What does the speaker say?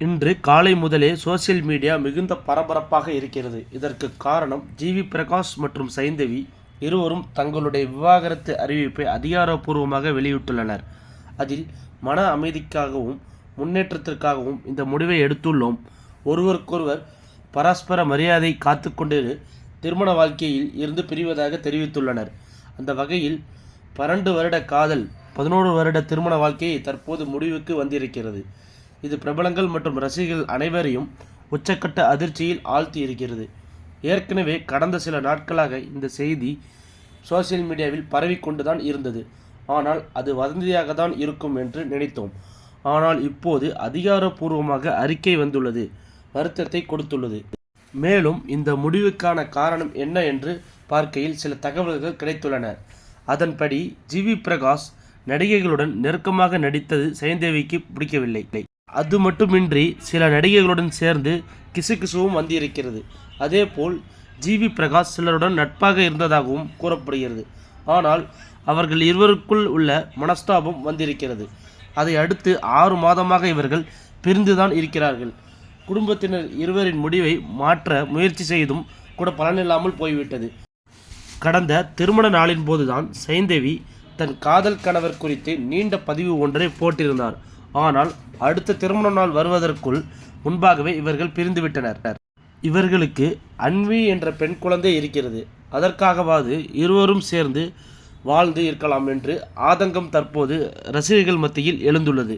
இன்று காலை முதலே சோசியல் மீடியா மிகுந்த பரபரப்பாக இருக்கிறது. இதற்கு காரணம் ஜிவி பிரகாஷ் மற்றும் சைந்தவி இருவரும் தங்களுடைய விவாகரத்து அறிவிப்பை அதிகாரப்பூர்வமாக வெளியிட்டுள்ளனர். அதில் மன அமைதிக்காகவும் முன்னேற்றத்திற்காகவும் இந்த முடிவை எடுத்துள்ளோம். ஒருவருக்கொருவர் பரஸ்பர மரியாதை காத்துக்கொண்டு திருமண வாழ்க்கையில் இருந்து பிரிவதாக தெரிவித்துள்ளனர். அந்த வகையில் 12 வருட காதல் 11 வருட திருமண வாழ்க்கையை தற்போது முடிவுக்கு வந்திருக்கிறது. இது பிரபலங்கள் மற்றும் ரசிகர்கள் அனைவரையும் உச்சக்கட்ட அதிர்ச்சியில் ஆழ்த்தி இருக்கிறது. ஏற்கனவே கடந்த சில நாட்களாக இந்த செய்தி சோசியல் மீடியாவில் பரவிக்கொண்டுதான் இருந்தது. ஆனால் அது வதந்தியாக தான் இருக்கும் என்று நினைத்தோம். ஆனால் இப்போது அதிகாரப்பூர்வமாக அறிக்கை வந்துள்ளது, வருத்தத்தை கொடுத்துள்ளது. மேலும் இந்த முடிவுக்கான காரணம் என்ன என்று பார்க்கையில் சில தகவல்கள் கிடைத்துள்ளன. அதன்படி ஜிவி பிரகாஷ் நடிகைகளுடன் நெருக்கமாக நடித்தது சைந்தவிக்கு பிடிக்கவில்லை. அது மட்டுமின்றி சில நடிகைகளுடன் சேர்ந்து கிசுகிசுவும் வந்திருக்கிறது. அதேபோல் ஜிவி பிரகாஷ் சிலருடன் நட்பாக இருந்ததாகவும் கூறப்படுகிறது. ஆனால் அவர்கள் இருவருக்குள் உள்ள மனஸ்தாபம் வந்திருக்கிறது. அதை அடுத்து 6 மாதமாக இவர்கள் பிரிந்துதான் இருக்கிறார்கள். குடும்பத்தினர் இருவரின் முடிவை மாற்ற முயற்சி செய்தும் கூட பலனில்லாமல் போய்விட்டது. கடந்த திருமண நாளின் போதுதான் சைந்தவி தன் காதல் கணவர் குறித்து நீண்ட பதிவு ஒன்றை போட்டிருந்தார். ஆனால் அடுத்த திருமண நாள் வருவதற்குள் முன்பாகவே இவர்கள் பிரிந்துவிட்டனர். இவர்களுக்கு அன்வி என்ற பெண் குழந்தை இருக்கிறது. அதற்காகவாது இருவரும் சேர்ந்து வாழ்ந்து இருக்கலாம் என்று ஆதங்கம் தற்போது ரசிகர்கள் மத்தியில் எழுந்துள்ளது.